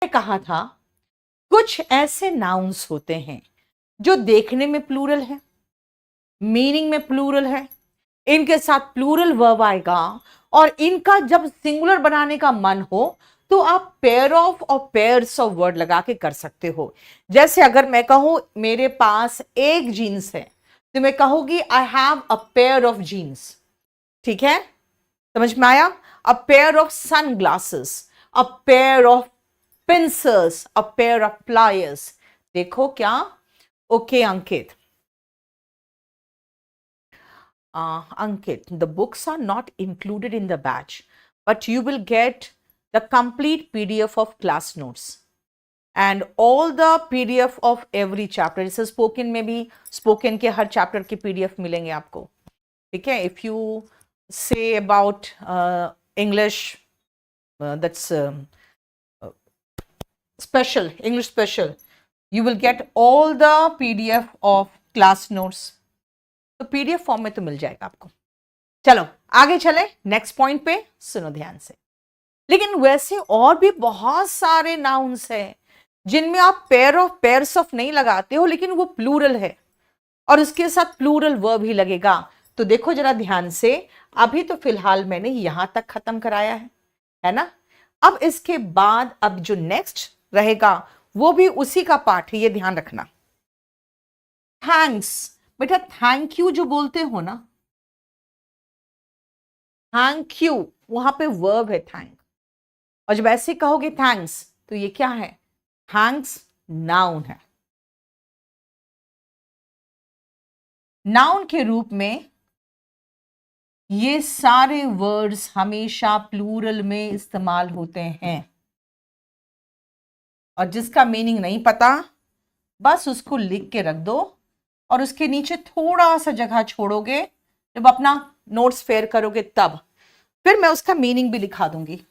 मैंने कहा था कुछ ऐसे नाउन्स होते हैं जो देखने में प्लूरल है, मीनिंग में प्लूरल है, इनके साथ प्लूरल वर्ब आएगा और इनका जब सिंगुलर बनाने का मन हो तो आप पेयर ऑफ और पेयर्स ऑफ वर्ड लगा के कर सकते हो। जैसे अगर मैं कहूं मेरे पास एक जीन्स है तो मैं कहूंगी I have a pair of jeans. ठीक है, समझ में आया? A pair of sunglasses, a pair of pincers, a pair of pliers. देखो क्या? Okay Ankit, Ankit, the books are not included in the batch, but you will get the complete PDF of class notes and all the PDF of every chapter. जैसे spoken में भी spoken के हर chapter के PDF मिलेंगे आपको। ठीक है? If you say about English, that's special, English special, you will get all the PDF of class notes. तो PDF फॉर्म में तो मिल जाएगा आपको। चलो आगे चले नेक्स्ट पॉइंट पे, सुनो ध्यान से। लेकिन वैसे और भी बहुत सारे नाउन्स हैं जिनमें आप पेयर ऑफ पेयर्स ऑफ नहीं लगाते हो लेकिन वो प्लूरल है और उसके साथ प्लूरल वर्ब ही लगेगा। तो देखो जरा ध्यान से, अभी तो फिलहाल मैंने यहां तक खत्म कराया है ना? अब इसके बाद अब जो नेक्स्ट रहेगा वो भी उसी का पार्ट है, ये ध्यान रखना। थैंक्स, बेटा थैंक यू जो बोलते हो ना, थैंक यू, वहां पे वर्ब है थैंक, और जब ऐसे कहोगे थैंक्स तो ये क्या है? थैंक्स नाउन है। नाउन के रूप में ये सारे वर्ड्स हमेशा प्लूरल में इस्तेमाल होते हैं और जिसका मीनिंग नहीं पता बस उसको लिख के रख दो और उसके नीचे थोड़ा सा जगह छोड़ोगे, जब अपना नोट्स फेयर करोगे तब फिर मैं उसका मीनिंग भी लिखा दूंगी।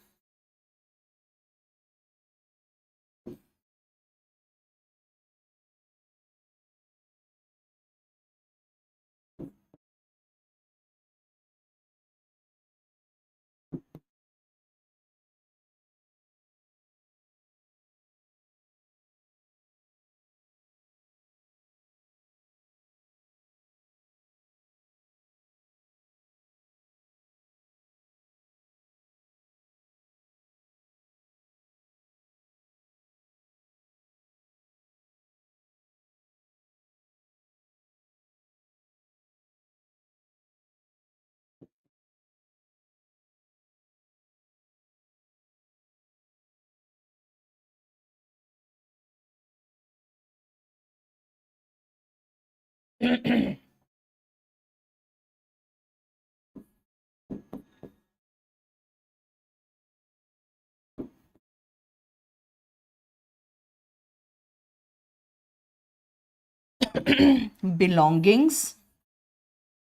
belongings,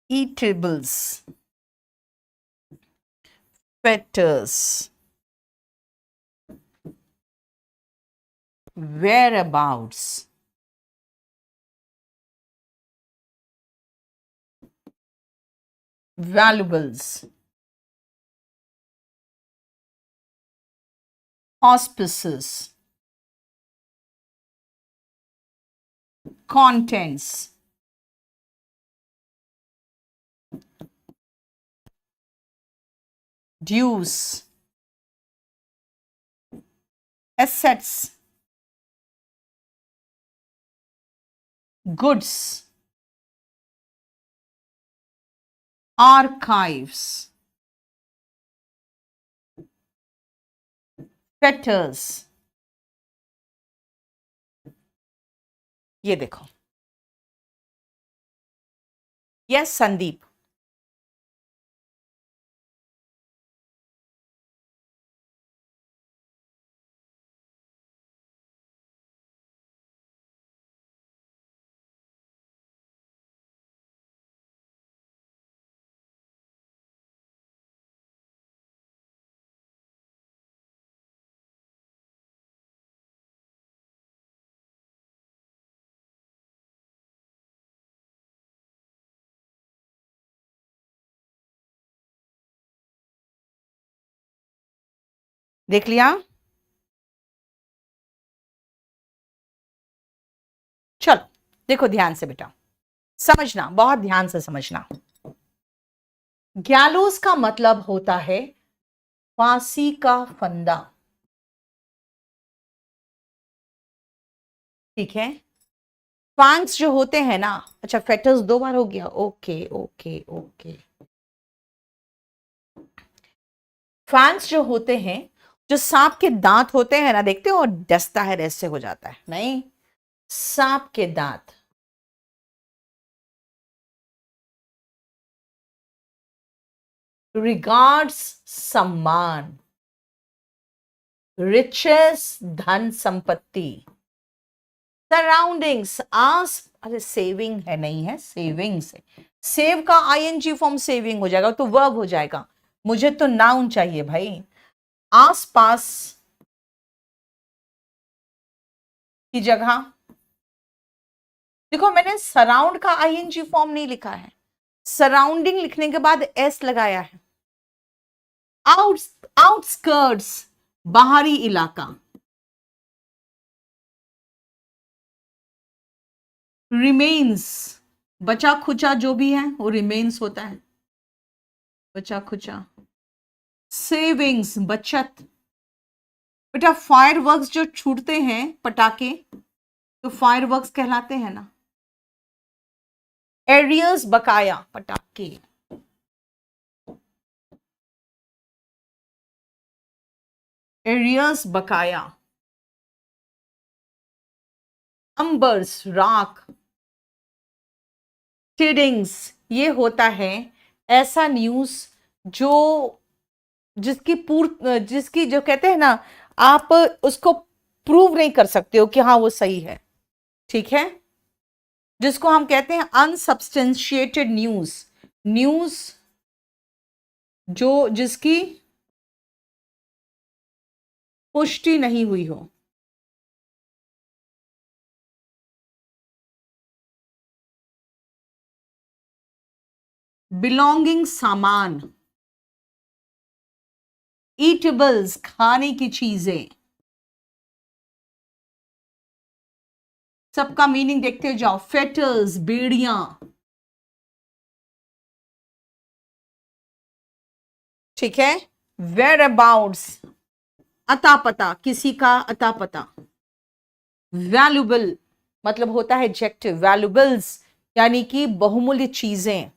eatables, fetters, whereabouts, valuables, auspices, contents, dues, assets, goods, archives, fetters। ये देखो, यस संदीप। देख लिया? चलो देखो ध्यान से बेटा, समझना, बहुत ध्यान से समझना। गैलोस का मतलब होता है फांसी का फंदा, ठीक है। फैंग्स जो होते हैं ना, अच्छा फेटर्स 2 बार हो गया, ओके ओके ओके। फैंग्स जो होते हैं, जो सांप के दांत होते हैं ना, देखते हो, और डसता है ऐसे हो जाता है, नहीं, सांप के दांत। रिगार्ड्स सम्मान, रिचेस धन संपत्ति, सराउंडिंग्स आस, अरे सेविंग है, नहीं है, सेविंग्स है। सेव का आईएनजी फॉर्म सेविंग हो जाएगा तो वर्ब हो जाएगा, मुझे तो नाउन चाहिए भाई। आसपास की जगह, देखो मैंने सराउंड का आईएनजी फॉर्म नहीं लिखा है, सराउंडिंग लिखने के बाद एस लगाया है। आउटस्कर्ट्स बाहरी इलाका, रिमेन्स बचा खुचा जो भी है वो रिमेन्स होता है, बचा खुचा। सेविंग्स बचत, बेटा फायरवर्क्स जो छूटते हैं पटाखे तो फायरवर्क्स कहलाते हैं ना। एरियर्स बकाया पटाखे, एरियर्स बकाया। अंबर्स राख, टिडिंग्स ये होता है ऐसा न्यूज जो, जिसकी जो कहते हैं ना, आप उसको प्रूव नहीं कर सकते हो कि हाँ वो सही है, ठीक है, जिसको हम कहते हैं अनसब्सटेंशिएटेड न्यूज, न्यूज जो जिसकी पुष्टि नहीं हुई हो। बिलोंगिंग सामान, ईटेबल्स खाने की चीजें, सबका मीनिंग देखते जाओ। फेटर्स बेड़ियां, ठीक है। वेयर अबाउट्स अता पता, किसी का अता पता। वैल्यूबल मतलब होता है एडजेक्टिव, वैल्यूबल्स यानी कि बहुमूल्य चीजें।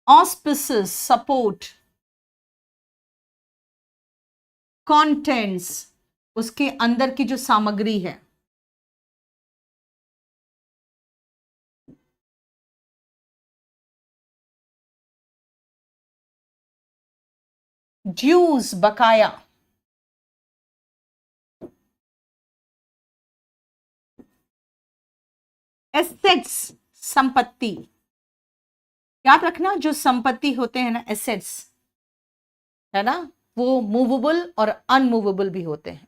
ऑस्पिसेस सपोर्ट, कंटेंट्स उसके अंदर की जो सामग्री है। ड्यूज बकाया, एसेट्स संपत्ति, याद रखना जो संपत्ति होते हैं ना एसेट्स, है ना, वो मूवेबल और अनमूवेबल भी होते हैं।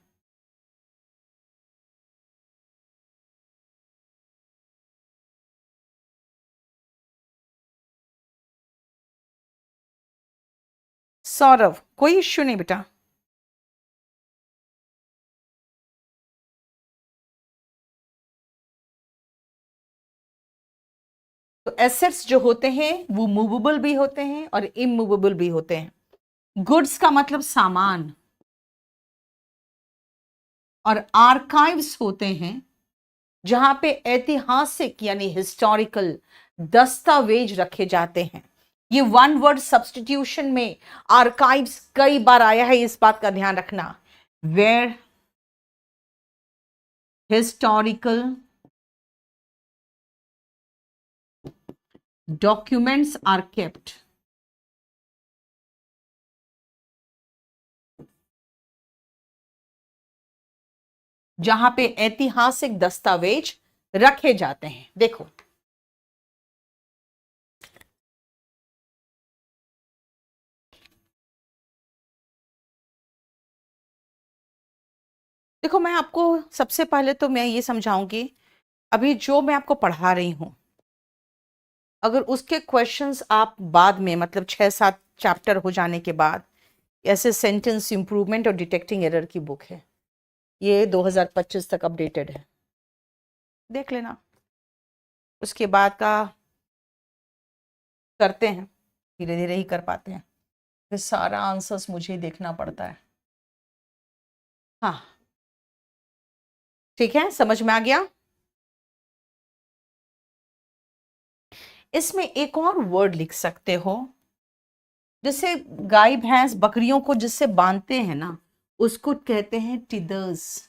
सौरभ कोई इश्यू नहीं बेटा। तो एसेट्स जो होते हैं वो मूवेबल भी होते हैं और इमूवेबल भी होते हैं। गुड्स का मतलब सामान, और आर्काइव्स होते हैं जहां पे ऐतिहासिक यानी हिस्टोरिकल दस्तावेज रखे जाते हैं। ये वन वर्ड सब्स्टिट्यूशन में आर्काइव्स कई बार आया है, इस बात का ध्यान रखना। Where historical documents are kept, जहां पे ऐतिहासिक दस्तावेज रखे जाते हैं। देखो देखो मैं आपको सबसे पहले तो मैं ये समझाऊंगी, अभी जो मैं आपको पढ़ा रही हूं, अगर उसके क्वेश्चंस आप बाद में मतलब 6-7 चैप्टर हो जाने के बाद ऐसे सेंटेंस इंप्रूवमेंट और डिटेक्टिंग एरर की बुक है, ये 2025 तक अपडेटेड है, देख लेना। उसके बाद का करते हैं, धीरे धीरे ही कर पाते हैं, फिर सारा आंसर्स मुझे ही देखना पड़ता है। हाँ ठीक है, समझ में आ गया। इसमें एक और वर्ड लिख सकते हो, जैसे गाय भैंस बकरियों को जिससे बांधते हैं ना, उसको कहते हैं टिदर्स।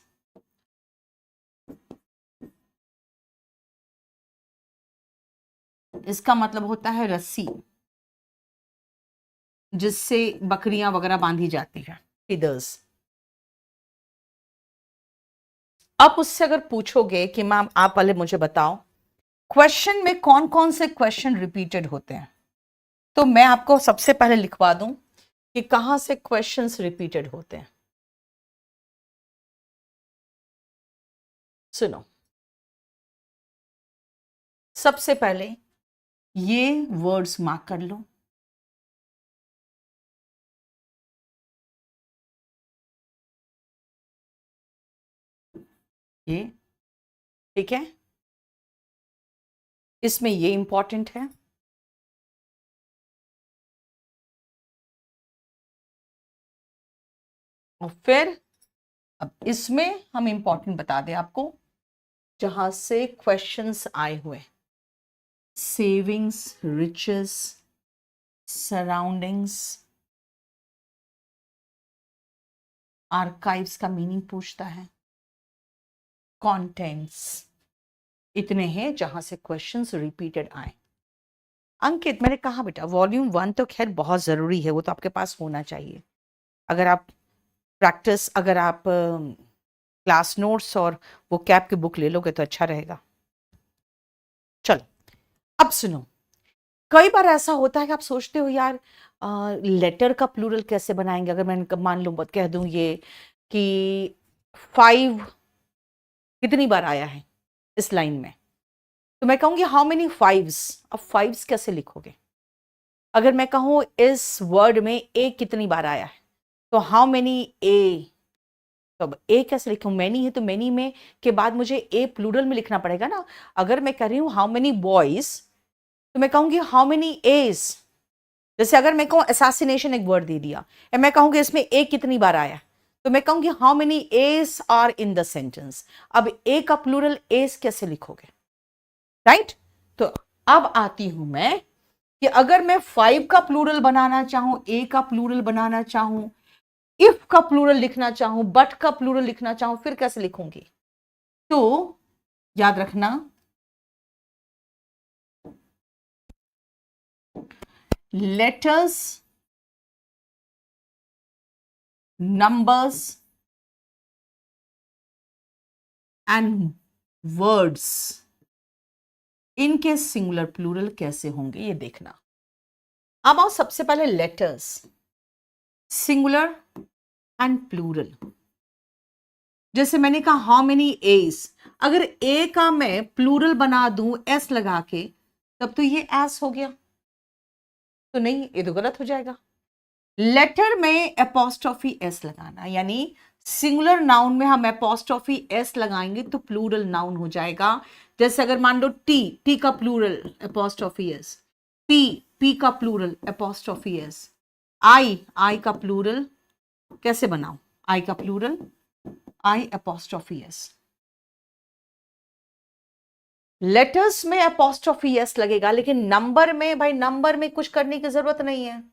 इसका मतलब होता है रस्सी जिससे बकरियां वगैरह बांधी जाती है, टिदर्स। आप उससे अगर पूछोगे कि मैम आप पहले मुझे बताओ क्वेश्चन में कौन कौन से क्वेश्चन रिपीटेड होते हैं, तो मैं आपको सबसे पहले लिखवा दूं कि कहां से क्वेश्चंस रिपीटेड होते हैं। सुनो, सबसे पहले ये वर्ड्स मार्क कर लो, ये ठीक है, इसमें ये इंपॉर्टेंट है। और फिर अब इसमें हम इंपॉर्टेंट बता दें आपको, जहां से क्वेश्चंस आए हुए, सेविंग्स, रिचेस, सराउंडिंग्स, आर्काइव्स का मीनिंग पूछता है, कंटेंट्स, इतने हैं जहां से क्वेश्चंस रिपीटेड आए। अंकित मैंने कहा बेटा वॉल्यूम 1 तो खैर बहुत जरूरी है, वो तो आपके पास होना चाहिए। अगर आप प्रैक्टिस, अगर आप क्लास नोट्स और वो कैप की बुक ले लोगे तो अच्छा रहेगा। चलो अब सुनो, कई बार ऐसा होता है कि आप सोचते हो यार लेटर का प्लूरल कैसे बनाएंगे। अगर मैं मान लूं कह दूं ये कि 5 कितनी बार आया है इस लाइन में, तो मैं कहूंगी हाउ मेनी फाइव्स। अब फाइव्स कैसे लिखोगे? अगर मैं कहूं इस वर्ड में ए कितनी बार आया है, तो हाउ मेनी ए, तो अब ए कैसे लिखूं? मैनी है तो मैनी में के बाद मुझे ए प्लूरल में लिखना पड़ेगा ना। अगर मैं कह रही हूं हाउ मेनी बॉयज, तो मैं कहूंगी हाउ मेनी एज। जैसे अगर मैं कहूं असैसिनेशन, एक वर्ड दे दिया, मैं कहूंगी इसमें ए कितनी बार आया, तो मैं कहूंगी how many A's are in the sentence. अब ए का प्लूरल एज कैसे लिखोगे? राइट तो अब आती हूं मैं कि अगर मैं 5 का प्लूरल बनाना चाहूं, ए का प्लूरल बनाना चाहूं, इफ का प्लूरल लिखना चाहूं, बट का प्लूरल लिखना चाहूं, फिर कैसे लिखूंगी? तो याद रखना, लेटर्स, नंबर्स एंड वर्ड्स, इनके सिंगुलर प्लूरल कैसे होंगे ये देखना। अब आओ सबसे पहले लेटर्स, सिंगुलर एंड प्लूरल। जैसे मैंने कहा हाउ मेनी एस, अगर ए का मैं प्लूरल बना दूं एस लगा के, तब तो ये एस हो गया, तो नहीं, ये तो गलत हो जाएगा। लेटर में एपोस्ट्रोफी एस लगाना, यानी सिंगुलर नाउन में हम एपोस्ट्रोफी एस लगाएंगे तो प्लूरल नाउन हो जाएगा। जैसे अगर मान लो टी, टी का plural apostrophe S, P, P का plural apostrophe S, I, I का प्लूरल कैसे बनाऊं? आई का plural I apostrophe S. Letters में एपोस्ट्रोफी एस लगेगा, लेकिन नंबर में भाई, नंबर में कुछ करने की जरूरत नहीं है,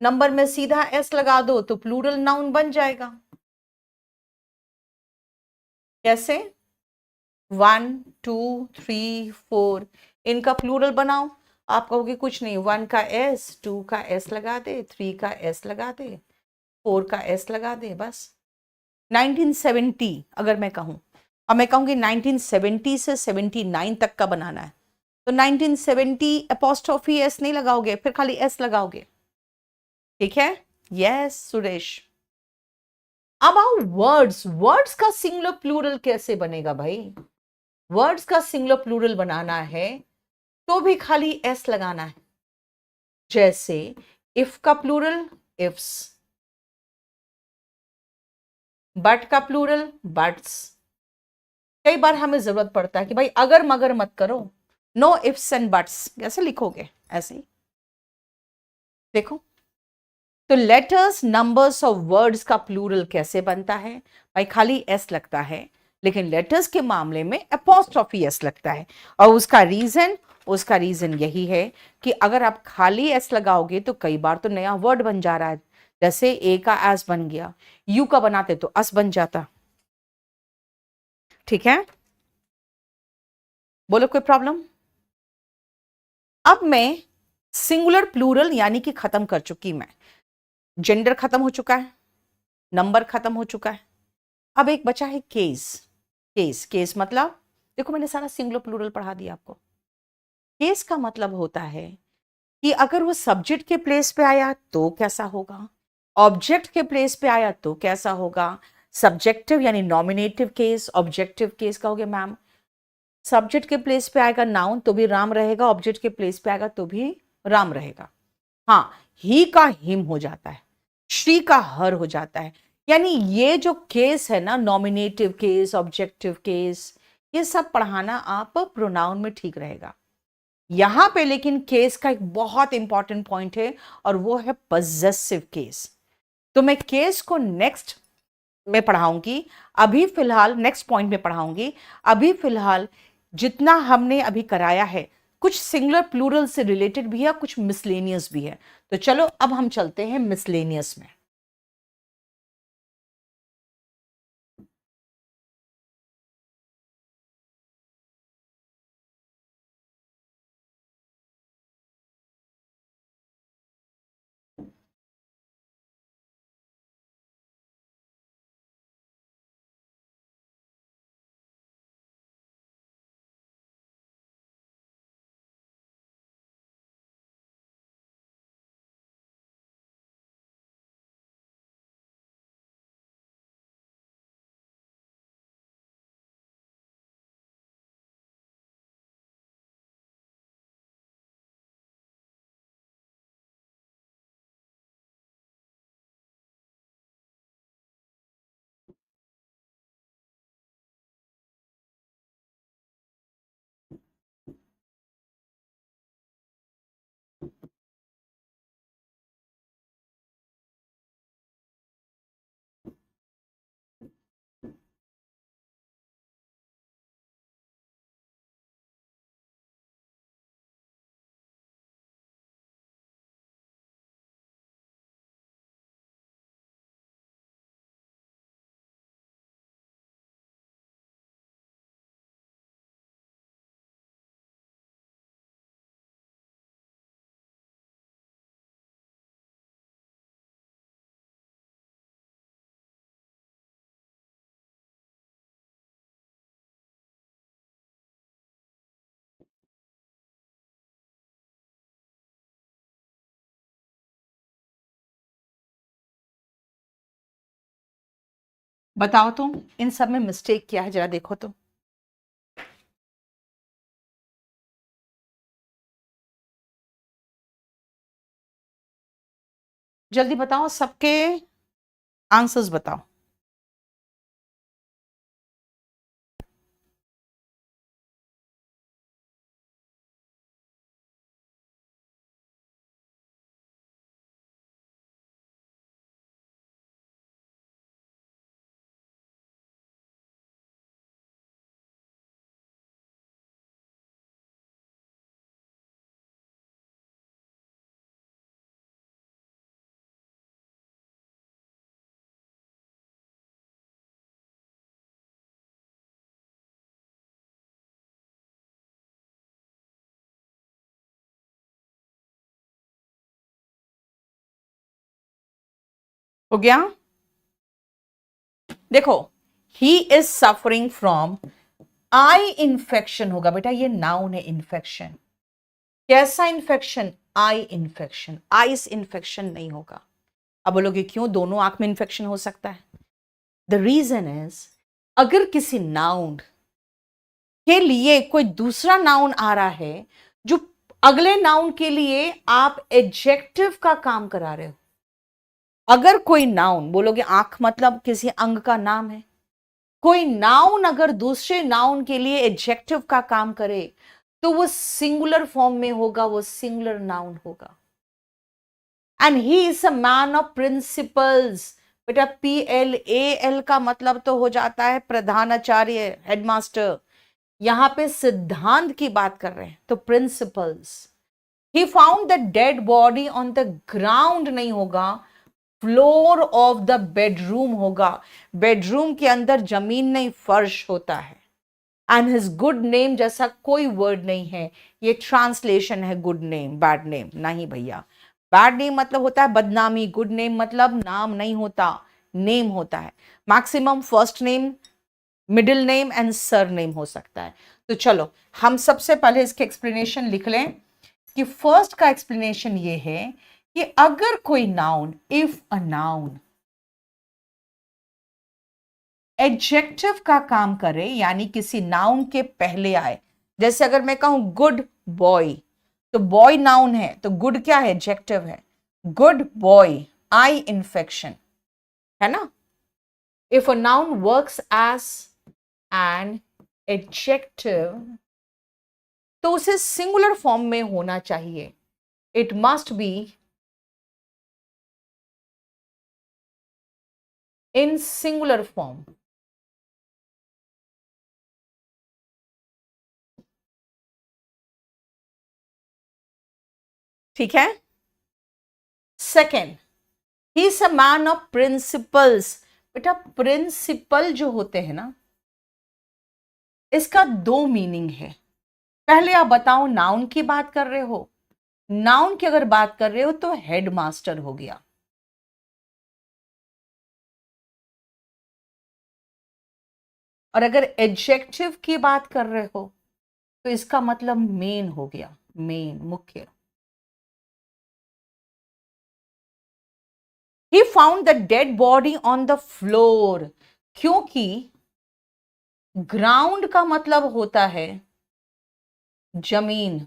नंबर में सीधा एस लगा दो तो प्लूरल नाउन बन जाएगा। कैसे? 1 2 3 4, इनका प्लूरल बनाओ। आप कहोगे कुछ नहीं, 1 का एस, 2 का एस लगा दे, 3 का एस लगा दे, 4 का एस लगा दे, बस। 1970 अगर मैं कहूं, और मैं कहूंगी 1970 से 79 तक का बनाना है, तो 1970 एपोस्ट्रोफी एस नहीं लगाओगे, फिर खाली एस लगाओगे। ठीक है? यस सुरेश। अब आओ वर्ड्स, वर्ड्स का सिंगुलर प्लूरल कैसे बनेगा भाई? वर्ड्स का सिंगुलर प्लूरल बनाना है तो भी खाली एस लगाना है। जैसे इफ का प्लूरल इफ्स, बट का प्लूरल बट्स। कई बार हमें जरूरत पड़ता है कि भाई अगर मगर मत करो, नो इफ्स एंड बट्स, कैसे लिखोगे? ऐसे ही देखो। तो लेटर्स, नंबर्स और वर्ड्स का प्लूरल कैसे बनता है? भाई खाली एस लगता है, लेकिन लेटर्स के मामले में अपोस्ट्रोफी एस लगता है। और उसका रीजन यही है कि अगर आप खाली एस लगाओगे तो कई बार तो नया वर्ड बन जा रहा है। जैसे ए का एस बन गया, यू का बनाते तो अस बन जाता। ठीक है, बोलो कोई प्रॉब्लम? अब मैं सिंगुलर प्लूरल यानी कि खत्म कर चुकी, मैं जेंडर खत्म हो चुका है, नंबर खत्म हो चुका है। अब एक बचा है केस। केस मतलब, देखो मैंने सारा सिंगुलर प्लूरल पढ़ा दिया आपको। केस का मतलब होता है कि अगर वो सब्जेक्ट के प्लेस पे आया तो कैसा होगा, ऑब्जेक्ट के प्लेस पे आया तो कैसा होगा। सब्जेक्टिव यानी नॉमिनेटिव केस, ऑब्जेक्टिव केस कहोगे मैम। सब्जेक्ट के प्लेस पे आएगा नाउन तो भी राम रहेगा, ऑब्जेक्ट के प्लेस पे आएगा तो भी राम रहेगा। हाँ, ही का हिम हो जाता है, श्री का हर हो जाता है। यानी ये जो केस है ना, नॉमिनेटिव केस, ऑब्जेक्टिव केस, ये सब पढ़ाना आप प्रोनाउन में ठीक रहेगा। यहां पे लेकिन केस का एक बहुत इंपॉर्टेंट पॉइंट है और वो है पजेसिव केस। तो मैं केस को नेक्स्ट में पढ़ाऊंगी, अभी फिलहाल नेक्स्ट पॉइंट में पढ़ाऊंगी। अभी फिलहाल जितना हमने अभी कराया है, कुछ सिंगुलर प्लूरल से रिलेटेड भी है, कुछ मिसलेनियस भी है। तो चलो अब हम चलते हैं मिसलेनियस में। बताओ तुम इन सब में मिस्टेक क्या है, जरा देखो तो। जल्दी बताओ, सबके आंसर्स बताओ। हो गया? देखो, he is suffering from eye infection होगा बेटा, ये नाउन है इन्फेक्शन। कैसा infection? Eye infection, ice infection नहीं होगा। अब बोलोगे क्यों, दोनों आंख में इन्फेक्शन हो सकता है। द रीजन इज, अगर किसी नाउन के लिए कोई दूसरा नाउन आ रहा है जो अगले नाउन के लिए आप एडजेक्टिव का काम करा रहे हो। अगर कोई नाउन, बोलोगे आंख मतलब किसी अंग का नाम है, कोई नाउन अगर दूसरे नाउन के लिए एडजेक्टिव का काम करे तो वो सिंगुलर फॉर्म में होगा, वो सिंगुलर नाउन होगा। And he is a man of principles. बेटा PLAL का मतलब तो हो जाता है प्रधानाचार्य, हेडमास्टर। यहां पे सिद्धांत की बात कर रहे हैं, तो principles. He found the dead body on the ground नहीं होगा, फ्लोर ऑफ द बेडरूम होगा। बेडरूम के अंदर जमीन नहीं, फर्श होता है। एंड हिज गुड नेम जैसा कोई वर्ड नहीं है, ये ट्रांसलेशन है। गुड नेम, बैड नेम नहीं भैया। बैड नेम मतलब होता है बदनामी, गुड नेम मतलब नाम नहीं होता, नेम होता है। Maximum first name, middle name and sir name हो सकता है। तो चलो हम सबसे पहले इसके एक्सप्लेनेशन लिख लें कि फर्स्ट का एक्सप्लेनेशन ये है कि अगर कोई noun, if a noun adjective का काम करे, यानी किसी नाउन के पहले आए। जैसे अगर मैं कहूं गुड बॉय, तो बॉय नाउन है, तो गुड क्या है, एडजेक्टिव है। गुड बॉय, आई इन्फेक्शन, है ना। If a noun works as an adjective तो उसे सिंगुलर फॉर्म में होना चाहिए। It must be in singular form. ठीक है। Second, he is a man of principles. बेटा प्रिंसिपल जो होते हैं ना, इसका दो मीनिंग है। पहले आप बताओ, नाउन की बात कर रहे हो, नाउन की अगर बात कर रहे हो तो हेड मास्टर हो गया। और अगर एडजेक्टिव की बात कर रहे हो तो इसका मतलब मेन हो गया, मेन, मुख्य। He found the dead body on the floor, क्योंकि ग्राउंड का मतलब होता है जमीन,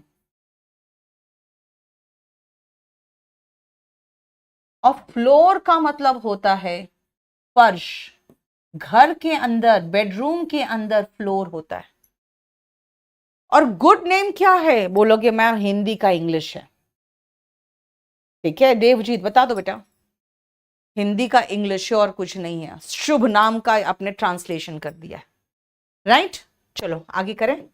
और फ्लोर का मतलब होता है फर्श। घर के अंदर, बेडरूम के अंदर फ्लोर होता है। और गुड नेम क्या है, बोलोगे मैम हिंदी का इंग्लिश है। ठीक है देवजीत, बता दो बेटा। हिंदी का इंग्लिश है और कुछ नहीं है, शुभ नाम का आपने ट्रांसलेशन कर दिया है। राइट, चलो आगे करें।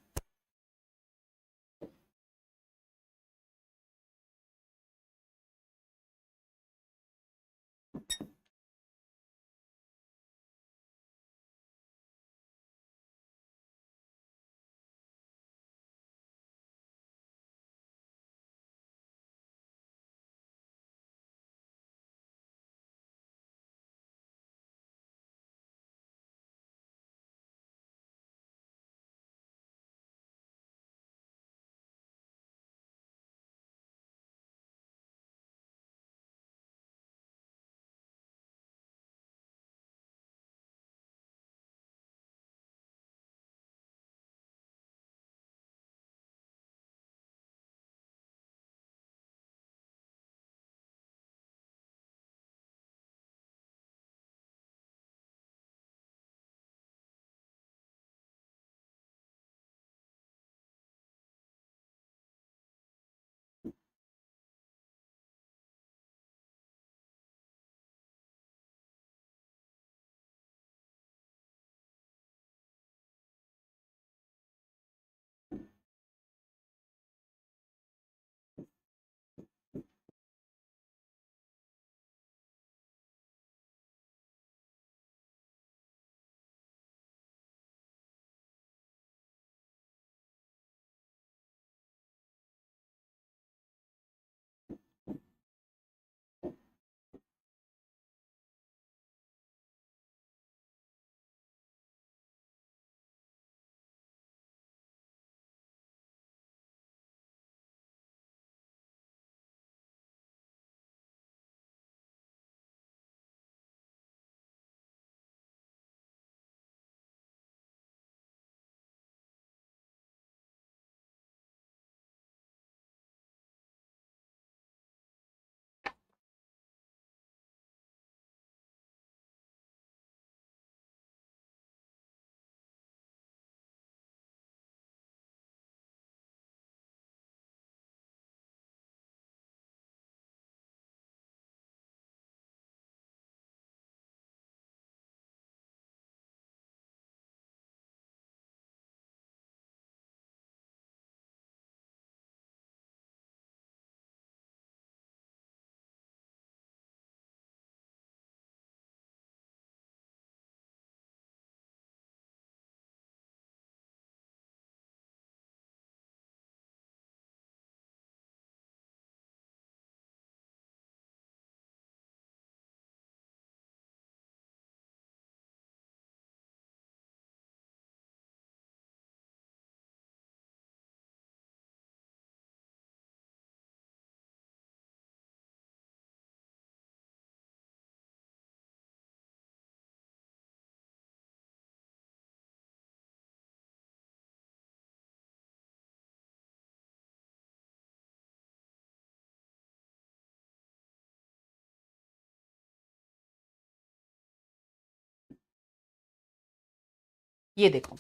ये देखो,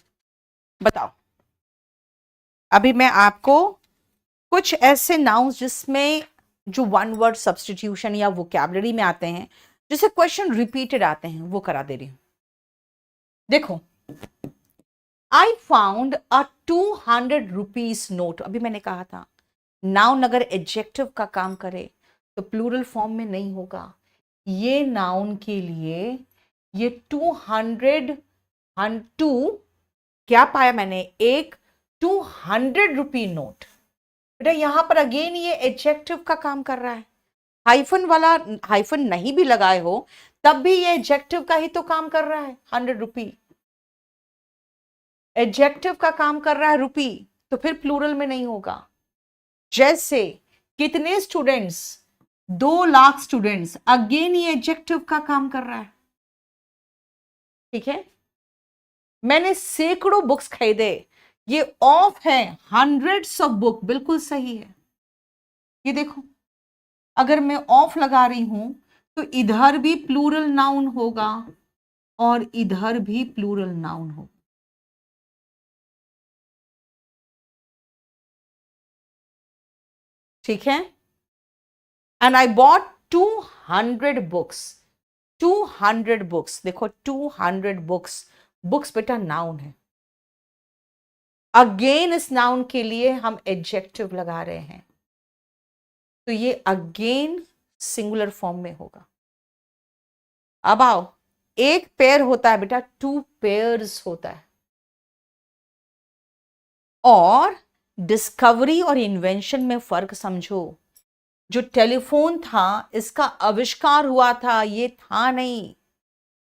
बताओ, अभी मैं आपको कुछ ऐसे नाउन्स जिसमें जो वन वर्ड सब्स्टिट्यूशन या वोकैबुलरी में आते हैं, जिसे क्वेश्चन रिपीटेड आते हैं, वो करा दे रही हूं। देखो, I found a 200 rupees note. अभी मैंने कहा था नाउन अगर एडजेक्टिव का काम करे तो प्लूरल फॉर्म में नहीं होगा। ये नाउन के लिए ये 200 क्या पाया मैंने, एक 200 रुपी नोट। बेटा यहां पर अगेन ये एडजेक्टिव का काम कर रहा है। हाइफन वाला, हाइफन नहीं भी लगाए हो तब भी ये एडजेक्टिव का ही तो काम कर रहा है। 100 रुपी एडजेक्टिव का काम कर रहा है, रुपी, तो फिर प्लूरल में नहीं होगा। जैसे कितने स्टूडेंट्स, 2 लाख स्टूडेंट्स, अगेन ये एडजेक्टिव का काम कर रहा है। ठीक है, मैंने सैकड़ों बुक्स खरीदे, ये ऑफ है, हंड्रेड्स ऑफ बुक, बिल्कुल सही है। ये देखो, अगर मैं ऑफ लगा रही हूं तो इधर भी प्लूरल नाउन होगा और इधर भी प्लूरल नाउन होगा। ठीक है, and I bought 200 books. 200 books, देखो 200 बुक्स, बुक्स बेटा नाउन है। अगेन इस नाउन के लिए हम एडजेक्टिव लगा रहे हैं, तो ये अगेन सिंगुलर फॉर्म में होगा। अब आओ, एक पेयर होता है बेटा, 2 पेयर्स होता है। और डिस्कवरी और इन्वेंशन में फर्क समझो। जो टेलीफोन था इसका आविष्कार हुआ था, ये था नहीं।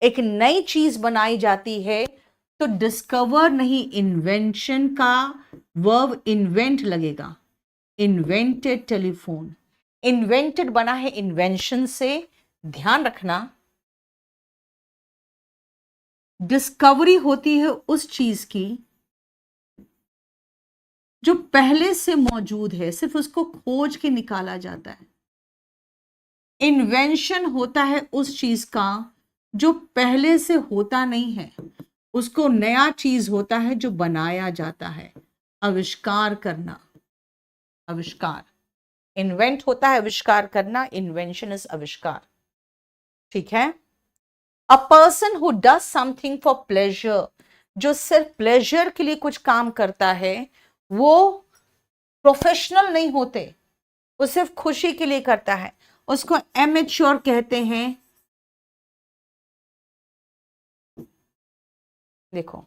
एक नई चीज बनाई जाती है तो डिस्कवर नहीं, इन्वेंशन का वर्ब इन्वेंट लगेगा। इन्वेंटेड टेलीफोन, इन्वेंटेड बना है इन्वेंशन से, ध्यान रखना। डिस्कवरी होती है उस चीज की जो पहले से मौजूद है, सिर्फ उसको खोज के निकाला जाता है। इन्वेंशन होता है उस चीज का जो पहले से होता नहीं है, उसको नया चीज होता है जो बनाया जाता है। आविष्कार करना, आविष्कार। इन्वेंट होता है आविष्कार करना, इन्वेंशन इज आविष्कार। ठीक है, a person who does something for pleasure, जो सिर्फ प्लेजर के लिए कुछ काम करता है, वो प्रोफेशनल नहीं होते, वो सिर्फ खुशी के लिए करता है, उसको एमेच्योर कहते हैं। देखो,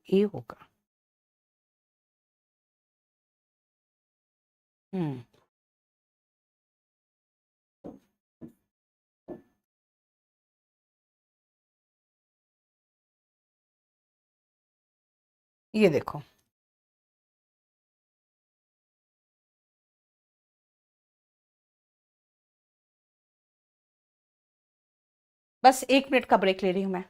ए होगा। हम्म, ये देखो, बस 1 मिनट का ब्रेक ले रही हूं मैं।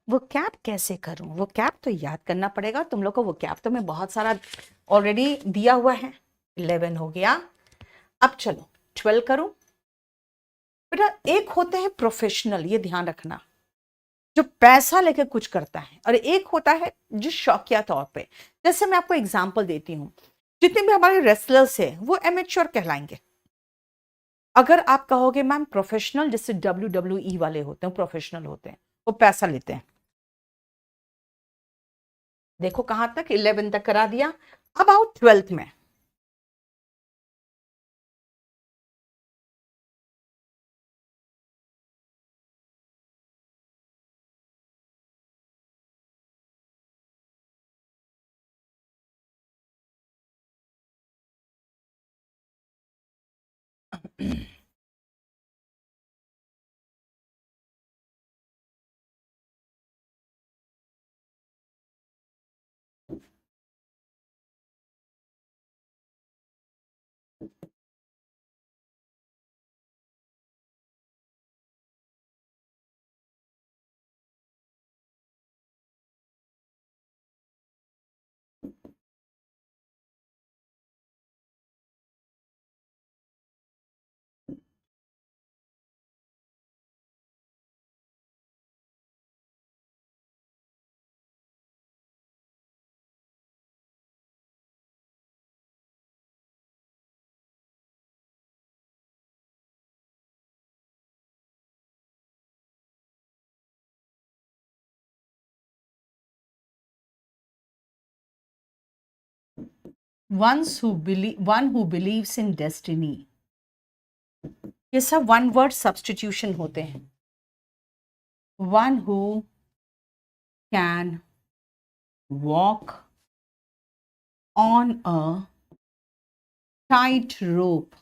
वो कैप कैसे करूं? वो कैप तो याद करना पड़ेगा तुम लोग को। वो कैप तो मैं बहुत सारा ऑलरेडी दिया हुआ है। 11 हो गया। अब चलो 12 करूं। बेटा एक होते हैं प्रोफेशनल, ये ध्यान रखना, जो पैसा लेकर कुछ करता है, और एक होता है जो शौकिया तौर पे। जैसे मैं आपको एग्जांपल देती हूँ, जितने भी हमारे रेसलर्स हैं वो एमेच्योर कहलाएंगे। अगर आप कहोगे मैम प्रोफेशनल, जैसे WWE वाले होते हैं प्रोफेशनल होते हैं, वो पैसा लेते हैं। देखो कहां तक 11 तक करा दिया। अब आओ 12th में। One who believes in destiny, ये सब वन वर्ड सब्स्टिट्यूशन होते हैं। One who can walk on a tight rope.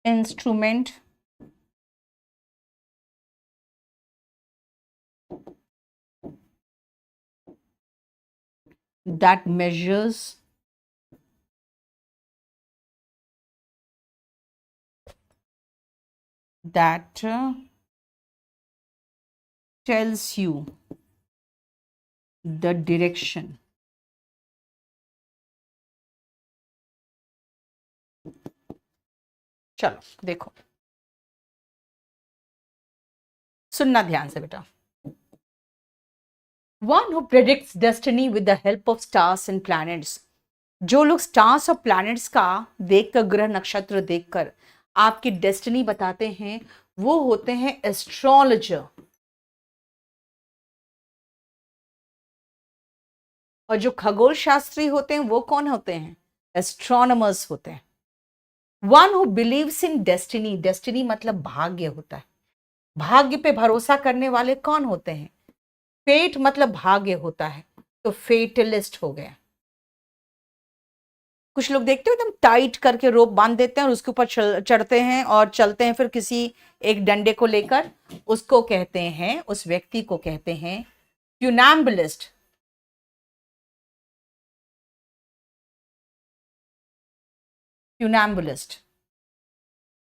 Instrument that measures that tells you the direction. चलो देखो, सुनना ध्यान से बेटा। One who predicts destiny with the help of stars and planets. जो लोग स्टार्स और प्लैनेट्स का देखकर, ग्रह नक्षत्र देखकर आपकी डेस्टिनी बताते हैं, वो होते हैं एस्ट्रोलॉजर। और जो खगोल शास्त्री होते हैं वो कौन होते हैं? एस्ट्रोनॉमर्स होते हैं। One who believes in destiny, destiny मतलब भाग्य होता है। भाग्य पे भरोसा करने वाले कौन होते हैं? फेट मतलब भाग्य होता है, तो फेटलिस्ट हो गया। कुछ लोग देखते हो एकदम टाइट करके रोप बांध देते हैं और उसके ऊपर चढ़ते हैं और चलते हैं, फिर किसी एक डंडे को लेकर। उसको कहते हैं, उस व्यक्ति को कहते हैं फ्यूनैम्बुलिस्ट। फ्यूनैम्बुलिस्ट।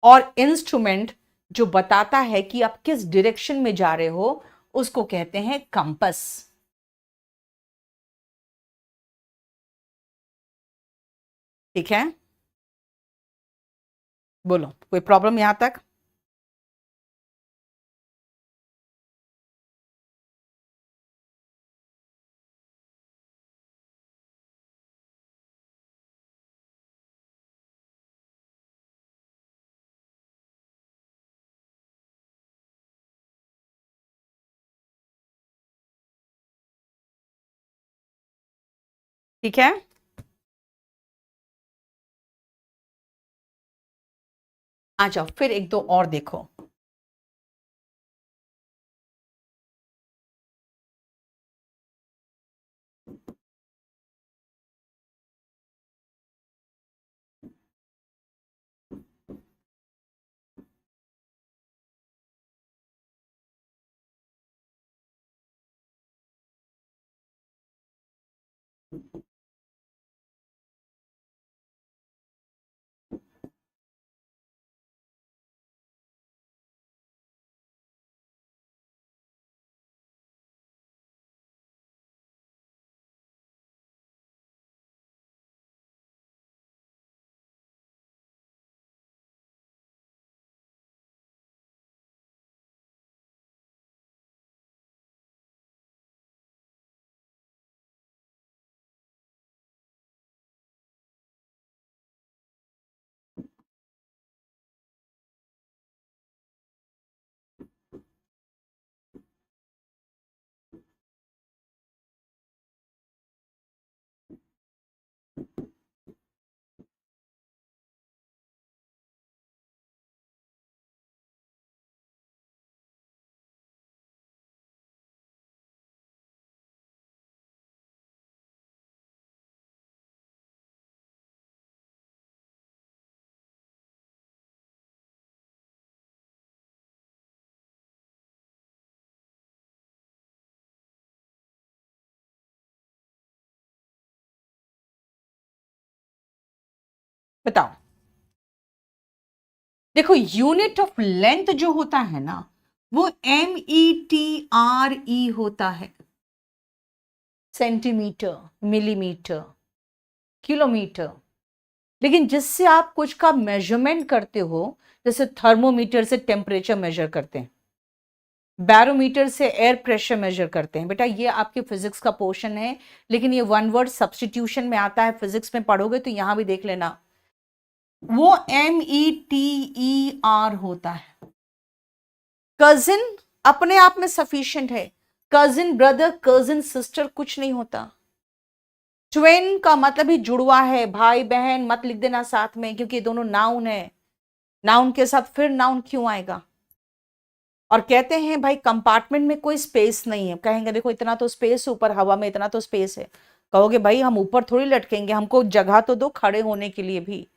और इंस्ट्रूमेंट जो बताता है कि आप किस डायरेक्शन में जा रहे हो, उसको कहते हैं कंपस। ठीक है, बोलो कोई प्रॉब्लम यहां तक? ठीक है, आ जाओ फिर एक दो और देखो। बताओ। देखो यूनिट ऑफ लेंथ जो होता है ना वो METRE होता है, सेंटीमीटर, मिलीमीटर, किलोमीटर। लेकिन जिससे आप कुछ का मेजरमेंट करते हो, जैसे थर्मोमीटर से टेम्परेचर मेजर करते हैं, बैरोमीटर से एयर प्रेशर मेजर करते हैं, बेटा ये आपके फिजिक्स का पोर्शन है, लेकिन ये वन वर्ड सब्स्टिट्यूशन में आता है, फिजिक्स में पढ़ोगे तो यहां भी देख लेना, वो METER होता है। कजिन अपने आप में सफिशिएंट है, कजिन ब्रदर, कजिन सिस्टर कुछ नहीं होता। ट्विन का मतलब ही जुड़वा है, भाई बहन मत लिख देना साथ में, क्योंकि ये दोनों नाउन है, नाउन के साथ फिर नाउन क्यों आएगा। और कहते हैं भाई कंपार्टमेंट में कोई स्पेस नहीं है, कहेंगे देखो इतना तो स्पेस, ऊपर हवा में इतना तो स्पेस है, कहोगे भाई हम ऊपर थोड़ी लटकेंगे, हमको जगह तो दो खड़े होने के लिए भी।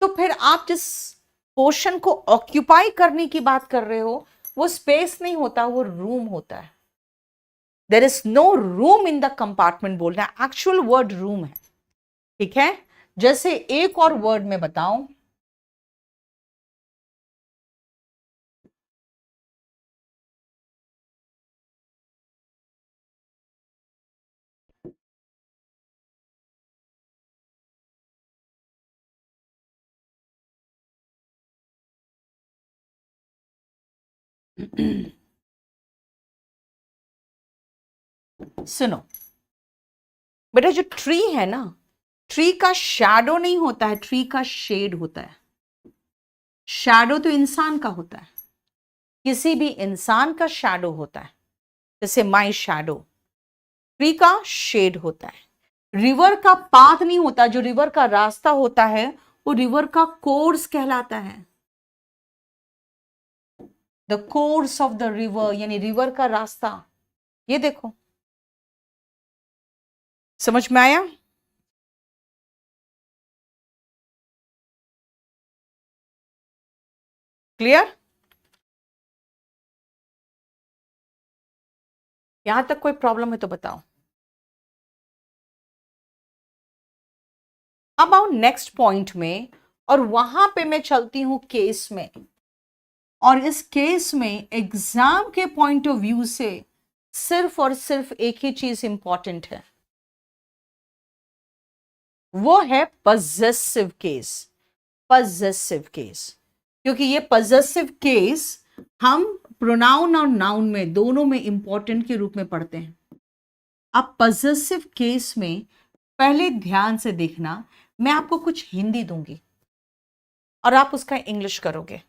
तो फिर आप जिस पोर्शन को ऑक्यूपाई करने की बात कर रहे हो वो स्पेस नहीं होता, वो रूम होता है। There is no room in the compartment बोलना है, एक्चुअल वर्ड रूम है। ठीक है, जैसे एक और वर्ड में बताऊं, सुनो बेटा, जो ट्री है ना, ट्री का शैडो नहीं होता है, ट्री का शेड होता है। शैडो तो इंसान का होता है, किसी भी इंसान का शैडो होता है, जैसे माई शैडो। ट्री का शेड होता है। रिवर का पाथ नहीं होता, जो रिवर का रास्ता होता है वो रिवर का कोर्स कहलाता है। The course of the river यानी रिवर का रास्ता। ये देखो, समझ में आया? क्लियर? यहां तक कोई प्रॉब्लम है तो बताओ। अब आओ नेक्स्ट पॉइंट में, और वहां पे मैं चलती हूं केस में, और इस केस में एग्जाम के पॉइंट ऑफ व्यू से सिर्फ और सिर्फ एक ही चीज इंपॉर्टेंट है, वो है पजेसिव केस। पजेसिव केस, क्योंकि ये पजेसिव केस हम प्रोनाउन और नाउन में दोनों में इंपॉर्टेंट के रूप में पढ़ते हैं। अब पजेसिव केस में पहले ध्यान से देखना, मैं आपको कुछ हिंदी दूंगी और आप उसका इंग्लिश करोगे।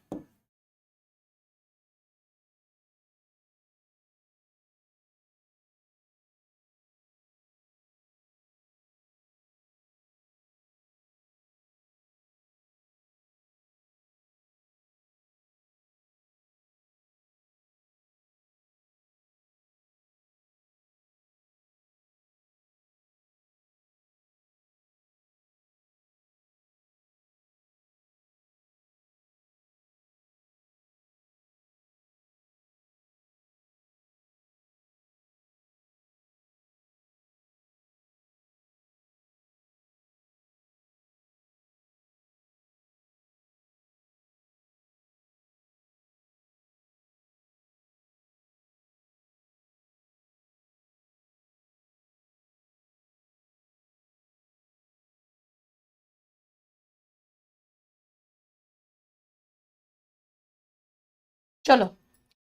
चलो,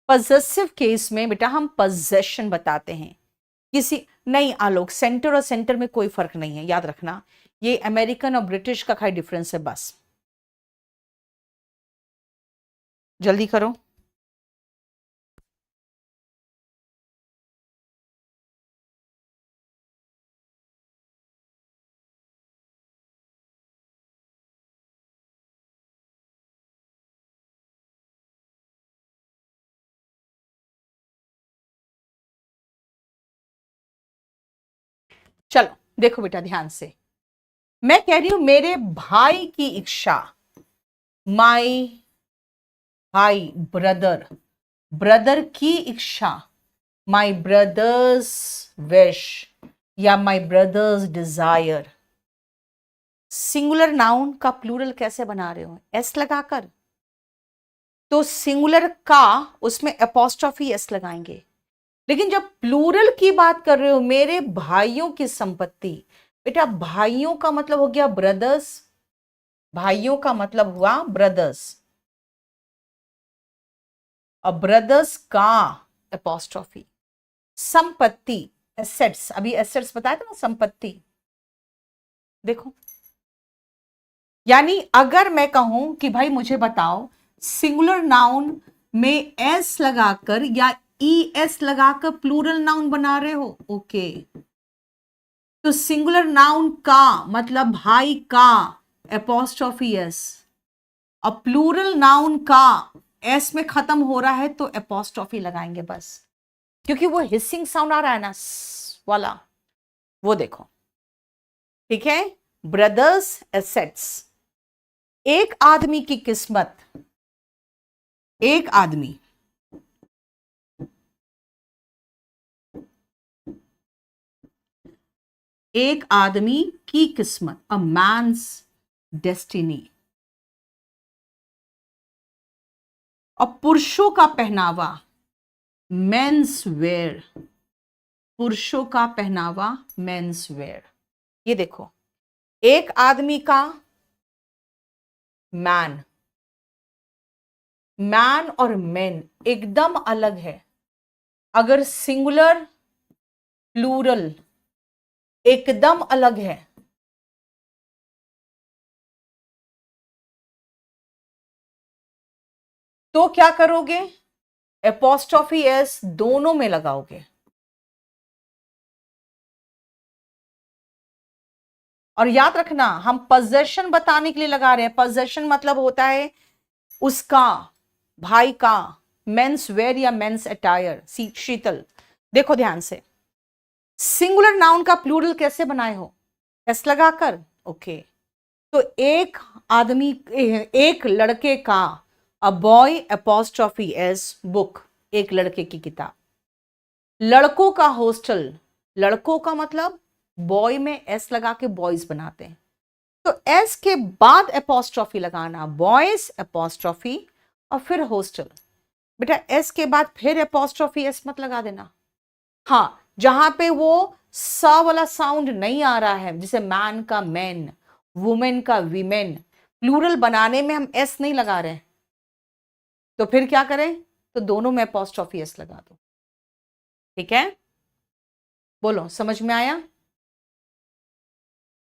पजेसिव केस में बेटा हम पजेशन बताते हैं किसी, नहीं आलोक, सेंटर और सेंटर में कोई फर्क नहीं है, याद रखना, ये अमेरिकन और ब्रिटिश का खाली डिफरेंस है बस। जल्दी करो। चलो देखो बेटा ध्यान से, मैं कह रही हूं मेरे भाई की इच्छा, माई भाई, ब्रदर, ब्रदर की इच्छा, माई ब्रदर्स विश या माई ब्रदर्स डिजायर। सिंगुलर नाउन का प्लूरल कैसे बना रहे हो? एस लगाकर। तो सिंगुलर का, उसमें अपोस्ट्रोफी एस लगाएंगे। लेकिन जब प्लूरल की बात कर रहे हो, मेरे भाइयों की संपत्ति, बेटा भाइयों का मतलब हो गया ब्रदर्स, भाइयों का मतलब हुआ ब्रदर्स, और ब्रदर्स का अपोस्ट्रोफी। संपत्ति, एसेट्स, अभी एसेट्स बताया था ना, संपत्ति। देखो, यानी अगर मैं कहूं कि भाई मुझे बताओ सिंगुलर नाउन में एस लगाकर या ई एस लगाकर प्लूरल नाउन बना रहे हो, ओके। तो सिंगुलर नाउन का मतलब भाई का एपोस्ट्रोफी एस, और प्लूरल नाउन का एस में खत्म हो रहा है तो एपोस्ट्रोफी लगाएंगे बस, क्योंकि वो हिसिंग साउंड आ रहा है ना, वाला, वो देखो। ठीक है, ब्रदर्स एसेट्स। एक आदमी की किस्मत, एक आदमी, एक आदमी की किस्मत, अ मैन्स डेस्टिनी। और पुरुषों का पहनावा, मेंस वेयर, पुरुषों का पहनावा मेंस वेयर। ये देखो, एक आदमी का, मैन, मैन और मेन एकदम अलग है। अगर सिंगुलर प्लूरल एकदम अलग है, तो क्या करोगे? एपोस्ट्रोफी एस दोनों में लगाओगे। और याद रखना, हम पोजेशन बताने के लिए लगा रहे हैं। पोजेशन मतलब होता है उसका, भाई का, मेंस वेयर या मेंस अटायर। शीतल देखो ध्यान से, सिंगुलर नाउन का प्लूरल कैसे बनाए हो? एस लगाकर, ओके। तो एक आदमी, एक लड़के का, a boy apostrophe S book, एक लड़के की किताब। लड़कों का हॉस्टल, लड़कों का मतलब बॉय में एस लगा के बॉयज बनाते हैं, तो एस के बाद एपोस्ट्रोफी लगाना, बॉयज एपोस्ट्रोफी, और फिर हॉस्टल। बेटा एस के बाद फिर एपोस्ट्रोफी एस मत लगा देना। हाँ, जहां पे वो स वाला साउंड नहीं आ रहा है, जैसे मैन का मैन, वुमेन का वीमेन, प्लूरल बनाने में हम एस नहीं लगा रहे हैं, तो फिर क्या करें? तो दोनों में एपोस्ट्रोफी एस लगा दो। ठीक है, बोलो समझ में आया?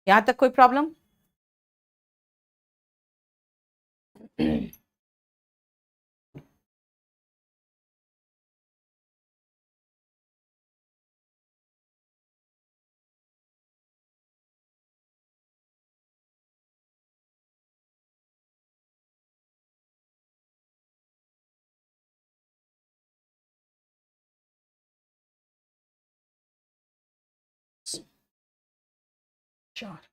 यहां तक कोई प्रॉब्लम? चार।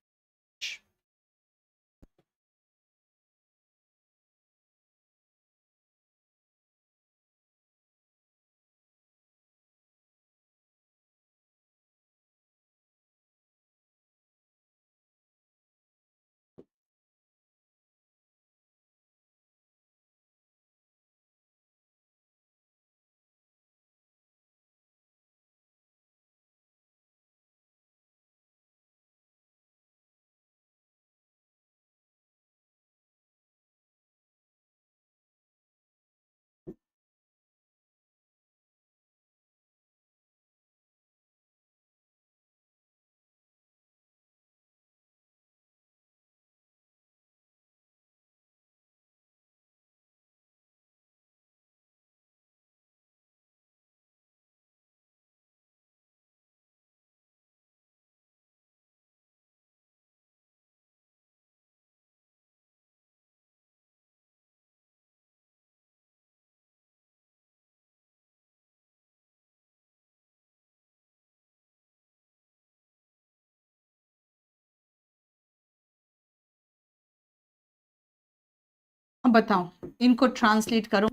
अब बताओ, इनको ट्रांसलेट करो।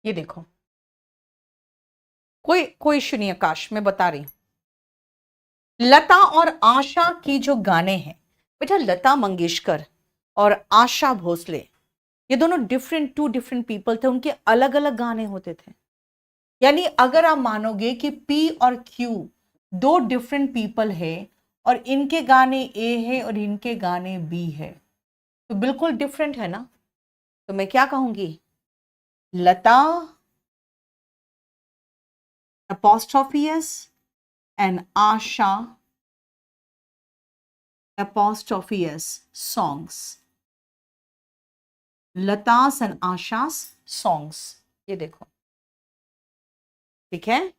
ये देखो, कोई इश्यू नहीं आकाश, मैं बता रही हूं। लता और आशा की जो गाने हैं बेटा, लता मंगेशकर और आशा भोसले, ये दोनों टू डिफरेंट पीपल थे, उनके अलग अलग गाने होते थे। यानी अगर आप मानोगे कि पी और क्यू दो डिफरेंट पीपल है और इनके गाने ए है और इनके गाने बी है, तो बिल्कुल डिफरेंट है ना। तो मैं क्या कहूंगी, Lata apostrophe s and Asha apostrophe s songs, Lata's and Asha's songs. ये देखो, ठीक है,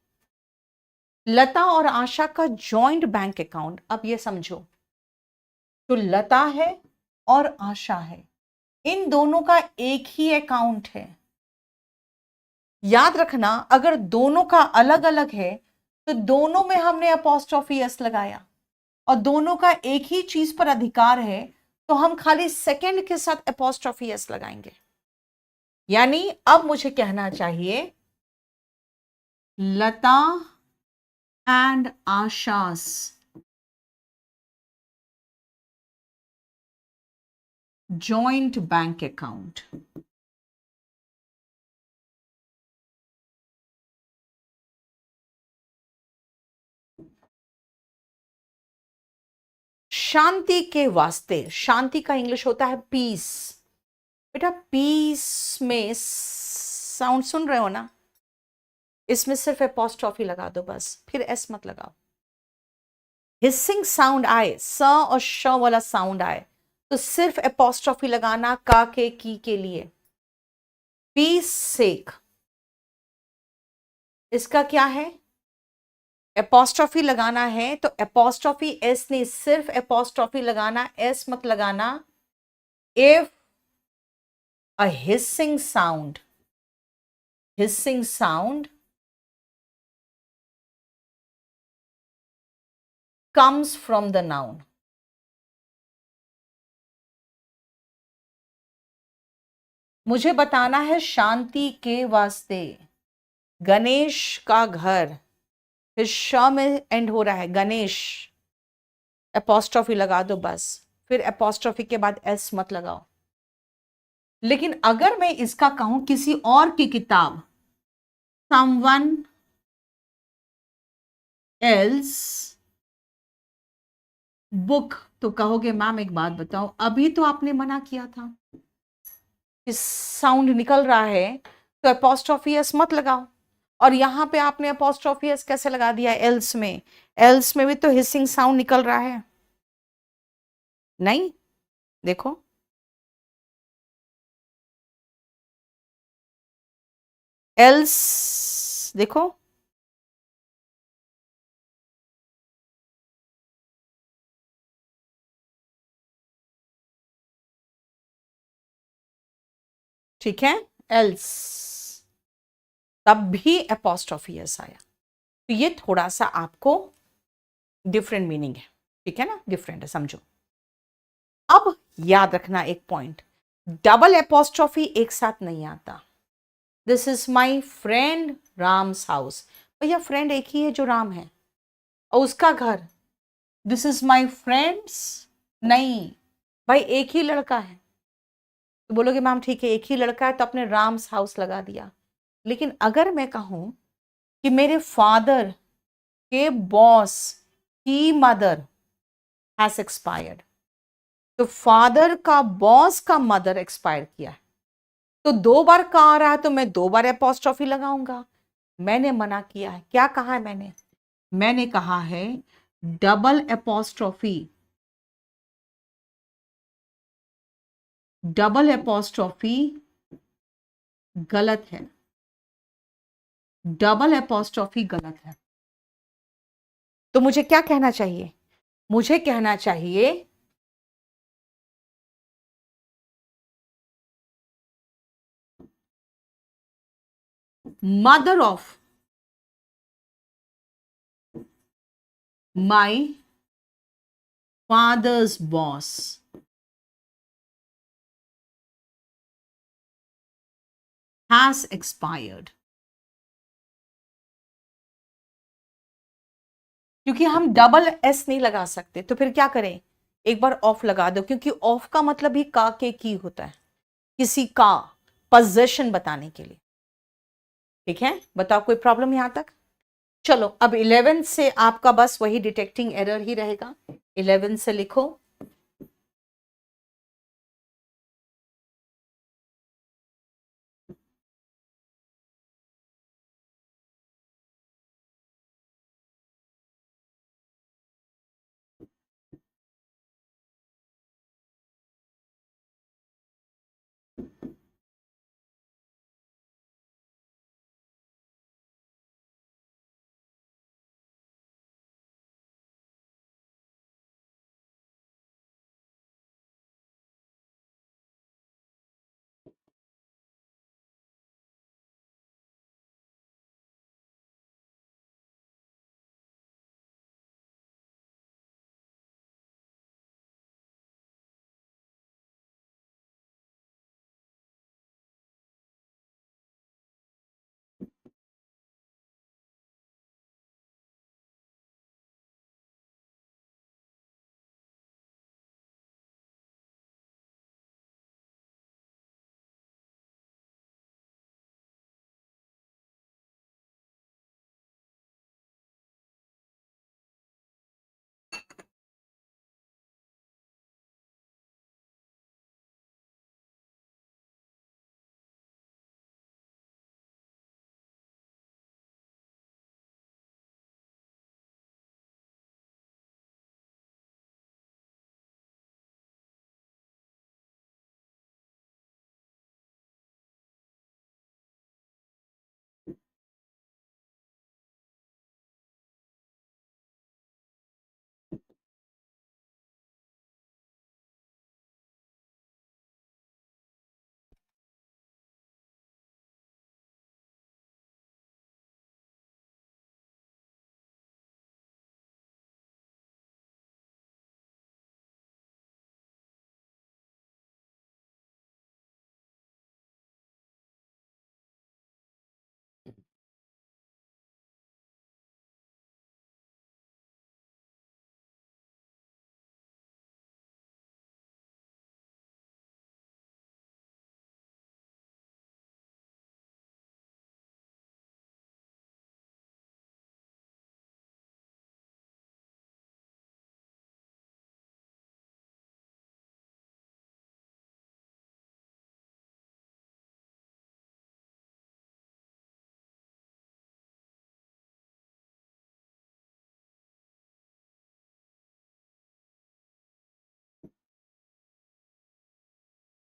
लता और आशा का जॉइंट बैंक अकाउंट। अब ये समझो, जो लता है और आशा है, इन दोनों का एक ही अकाउंट है। याद रखना, अगर दोनों का अलग अलग है तो दोनों में हमने अपॉस्ट्रोफी एस लगाया, और दोनों का एक ही चीज पर अधिकार है तो हम खाली सेकंड के साथ अपॉस्ट्रोफी एस लगाएंगे। यानी अब मुझे कहना चाहिए, Lata and Asha's joint bank account. शांति के वास्ते, शांति का इंग्लिश होता है पीस। बेटा पीस में साउंड सुन रहे हो ना, इसमें सिर्फ अपॉस्ट्रोफी लगा दो बस, फिर एस मत लगाओ। हिसिंग साउंड आए, स और श वाला साउंड आए तो सिर्फ अपॉस्ट्रोफी लगाना का के की के लिए। पीस सेक, इसका क्या है, अपॉस्ट्रोफी लगाना है तो अपॉस्ट्रोफी एस नहीं, सिर्फ अपॉस्ट्रोफी लगाना, एस मत लगाना। If a hissing sound comes from the noun, मुझे बताना है शांति के वास्ते, गणेश का घर, फिर श में एंड हो रहा है गणेश, अपॉस्ट्रोफी लगा दो बस, फिर अपॉस्ट्रोफी के बाद एस मत लगाओ। लेकिन अगर मैं इसका कहूं किसी और की किताब, someone else बुक, तो कहोगे मैम एक बात बताओ, अभी तो आपने मना किया था, इस साउंड निकल रहा है तो अपॉस्ट्रोफी एस मत लगाओ, और यहां पे आपने अपॉस्ट्रोफी एस कैसे लगा दिया एल्स में, एल्स में भी तो हिसिंग साउंड निकल रहा है। नहीं, देखो एल्स, देखो ठीक है, एल्स, तब भी अपॉस्ट्रोफी एस आया, तो ये थोड़ा सा आपको डिफरेंट मीनिंग है, ठीक है ना, डिफरेंट है, समझो। अब याद रखना एक पॉइंट, डबल अपॉस्ट्रोफी एक साथ नहीं आता। This is my friend Ram's house, भैया फ्रेंड एक ही है जो राम है, और उसका घर, दिस इज माई फ्रेंड्स, नहीं भाई एक ही लड़का है, तो बोलोगे मैम ठीक है एक ही लड़का है तो अपने राम्स हाउस लगा दिया। लेकिन अगर मैं कहूं कि मेरे फादर के बॉस की मदर हैज एक्सपायर्ड, तो फादर का बॉस का मदर एक्सपायर किया है, तो दो बार का आ रहा है तो मैं दो बार अपॉस्ट्रोफी लगाऊंगा। मैंने मना किया है, क्या कहा है मैंने कहा है डबल अपॉस्ट्रोफी, डबल अपॉस्ट्रोफी गलत है, डबल अपॉस्ट्रोफी गलत है। तो मुझे क्या कहना चाहिए, मुझे कहना चाहिए mother of my father's boss has expired, क्योंकि हम डबल एस नहीं लगा सकते, तो फिर क्या करें, एक बार ऑफ लगा दो, क्योंकि ऑफ का मतलब ही का के की होता है, किसी का पोजेशन बताने के लिए। ठीक है, बताओ कोई प्रॉब्लम यहां तक? चलो अब 11 से आपका बस वही डिटेक्टिंग एरर ही रहेगा। 11 से लिखो,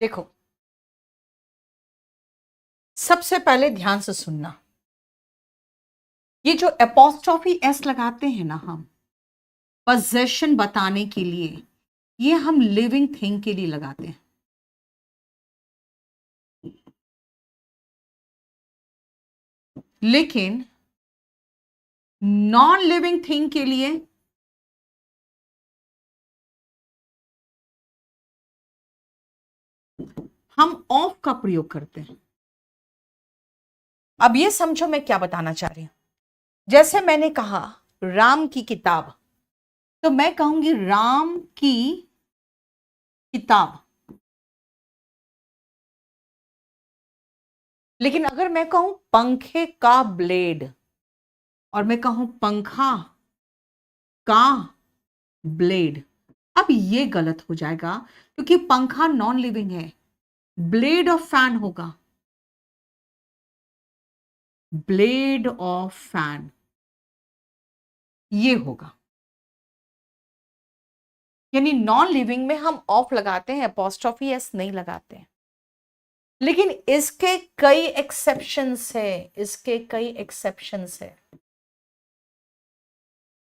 देखो सबसे पहले ध्यान से सुनना, ये जो एपोस्ट्रॉफी एस लगाते हैं ना हम पोजेशन बताने के लिए, ये हम लिविंग थिंग के लिए लगाते हैं। लेकिन नॉन लिविंग थिंग के लिए हम ऑफ का प्रयोग करते हैं। अब ये समझो मैं क्या बताना चाह रही हूं। जैसे मैंने कहा राम की किताब, तो मैं कहूंगी राम की किताब। लेकिन अगर मैं कहूं पंखे का ब्लेड और मैं कहूं पंखा का ब्लेड, अब ये गलत हो जाएगा, क्योंकि पंखा नॉन लिविंग है, ब्लेड ऑफ फैन होगा, ब्लेड ऑफ फैन ये होगा। यानी नॉन लिविंग में हम ऑफ लगाते हैं, अपोस्ट्रोफी एस नहीं लगाते हैं। लेकिन इसके कई एक्सेप्शंस है, इसके कई एक्सेप्शंस है।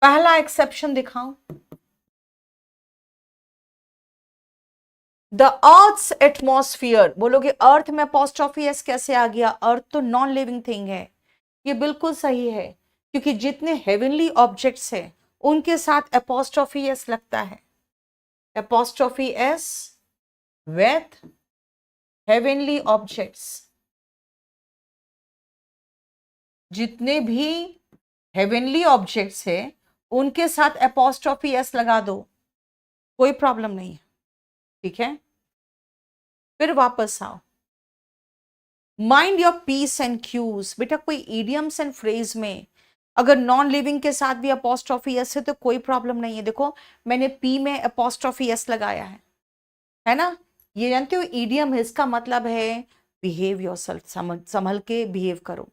पहला एक्सेप्शन दिखाऊं, द अर्थ्स एटमॉस्फियर। बोलोगे अर्थ में अपोस्ट्रोफी एस कैसे आ गया, अर्थ तो नॉन लिविंग थिंग है। ये बिल्कुल सही है, क्योंकि जितने हेवनली ऑब्जेक्ट्स हैं उनके साथ एपोस्ट्रोफी एस लगता है। Apostrophe S with heavenly objects. जितने भी हेवनली ऑब्जेक्ट्स है उनके साथ एपोस्ट्रोफी एस लगा दो, कोई प्रॉब्लम नहीं है, ठीक है। फिर वापस आओ, mind your P's and Q's. बेटा कोई इडियम्स एंड फ्रेज में अगर नॉन लिविंग के साथ भी अपोस्ट्रोफी एस है तो कोई प्रॉब्लम नहीं है। देखो मैंने पी में अपोस्ट्रोफी एस लगाया है ना। ये जानते हो इडियम है, इसका मतलब है बिहेव योरसेल्फ, संभल के बिहेव करो।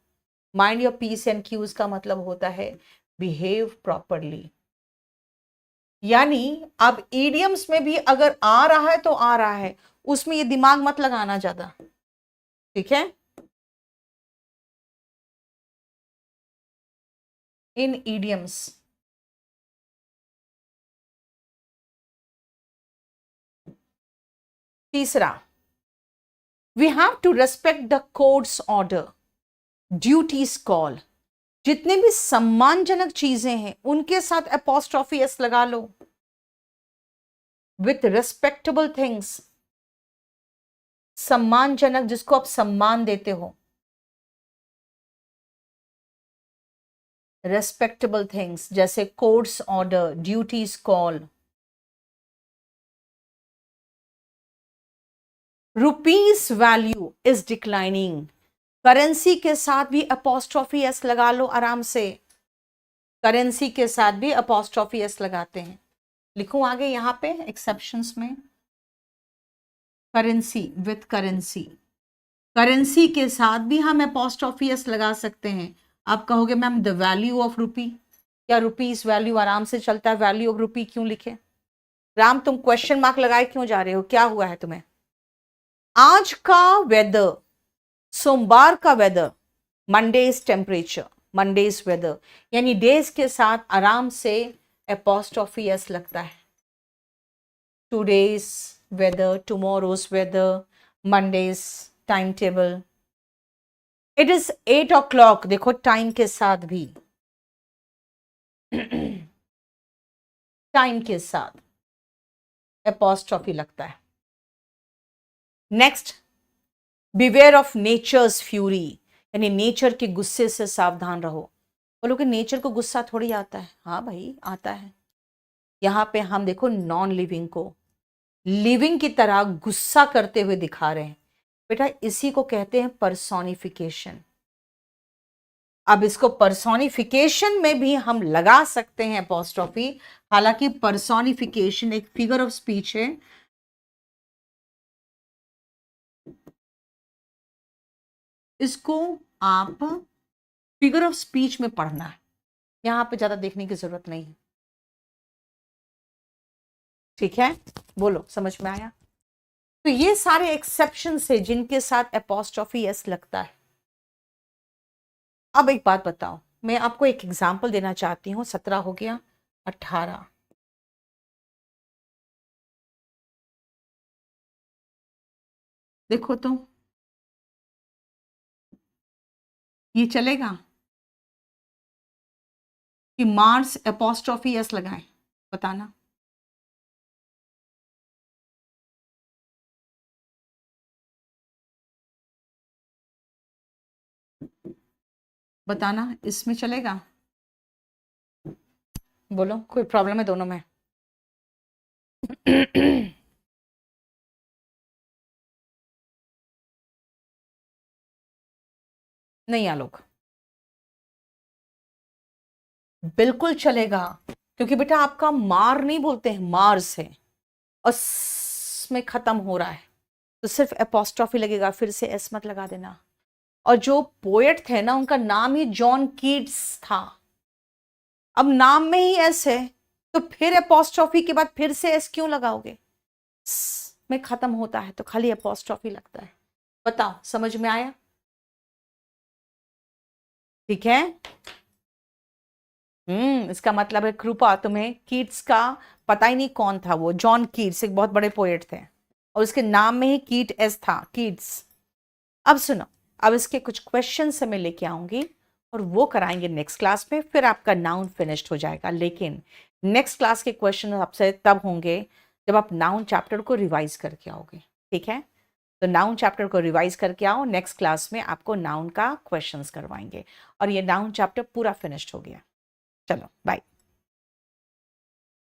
Mind your P's and Q's का मतलब होता है बिहेव प्रॉपरली। यानी अब इडियम्स में भी अगर आ रहा है तो आ रहा है, उसमें ये दिमाग मत लगाना ज्यादा, ठीक है। इन इडियम्स तीसरा, we have to respect the court's order, duty's call. जितने भी सम्मानजनक चीजें हैं उनके साथ एपोस्ट्रोफी एस लगा लो। विथ रेस्पेक्टेबल थिंग्स, सम्मानजनक जिसको आप सम्मान देते हो, रेस्पेक्टेबल थिंग्स जैसे courts order, duty's call. Rupees value is declining, currency के साथ भी अपोस्ट्रोफी एस लगा लो आराम से। करेंसी के साथ भी अपोस्ट्रोफी एस लगाते हैं। लिखूं आगे यहां पे एक्सेप्शंस में, करेंसी विथ करेंसी, करेंसी के साथ भी हम अपोस्ट्रोफी एस लगा सकते हैं। आप कहोगे ma'am the value of rupee, क्या रुपीज वैल्यू आराम से चलता है, वैल्यू ऑफ रुपी क्यों लिखे? राम तुम क्वेश्चन मार्क लगाए क्यों जा रहे हो, क्या हुआ है तुम्हें? आज का वेदर, सोमवार का weather, Monday's temperature, Monday's weather, यानी डेज के साथ आराम से एपोस्ट्रोफी एस लगता है। Today's weather, tomorrow's weather, Monday's timetable. It is 8 o'clock, देखो टाइम के साथ भी टाइम के साथ एपोस्ट्रोफी लगता है। Next, beware of nature's fury, यानी नेचर के गुस्से से सावधान रहो। बोलो कि नेचर को गुस्सा थोड़ी आता है, हाँ भाई आता है। यहां पे हम देखो नॉन लिविंग को लिविंग की तरह गुस्सा करते हुए दिखा रहे हैं। बेटा इसी को कहते हैं पर्सोनिफिकेशन। अब इसको पर्सोनिफिकेशन में भी हम लगा सकते हैं अपोस्ट्रोफी, हालांकि पर्सोनिफिकेशन एक फिगर ऑफ स्पीच है। इसको आप फिगर ऑफ स्पीच में पढ़ना है, यहां पे ज्यादा देखने की जरूरत नहीं है, ठीक है। बोलो समझ में आया? तो ये सारे एक्सेप्शन है जिनके साथ अपोस्ट्रोफी एस लगता है। अब एक बात बताओ, मैं आपको एक एग्जाम्पल देना चाहती हूँ। 17 हो गया, 18, देखो तो ये चलेगा कि मार्स एपोस्ट्रोफी एस लगाएं? बताना। बताना इसमें चलेगा? बोलो कोई प्रॉब्लम है दोनों में? नहीं आलोक, बिल्कुल चलेगा, क्योंकि बेटा आपका मार नहीं बोलते हैं, मार्स है और में खत्म हो रहा है, तो सिर्फ एपोस्ट्रोफी लगेगा, फिर से एस मत लगा देना। और जो पोएट थे ना उनका नाम ही जॉन कीट्स था, अब नाम में ही एस है तो फिर एपोस्ट्रोफी के बाद फिर से एस क्यों लगाओगे? में खत्म होता है तो खाली एपोस्ट्रोफी लगता है। बताओ समझ में आया? ठीक है। इसका मतलब है कृपा, तुम्हें कीट्स का पता ही नहीं कौन था। वो जॉन कीट्स एक बहुत बड़े पोएट थे और उसके नाम में ही कीट एस था, कीट्स। अब सुनो, अब इसके कुछ क्वेश्चन से मैं लेके आऊंगी और वो कराएंगे नेक्स्ट क्लास में, फिर आपका नाउन फिनिश्ड हो जाएगा। लेकिन नेक्स्ट क्लास के क्वेश्चन आपसे तब होंगे जब आप नाउन चैप्टर को रिवाइज करके आओगे, ठीक है। तो नाउन चैप्टर को रिवाइज करके आओ, नेक्स्ट क्लास में आपको नाउन का क्वेश्चंस करवाएंगे और ये नाउन चैप्टर पूरा फिनिश्ड हो गया। चलो बाय।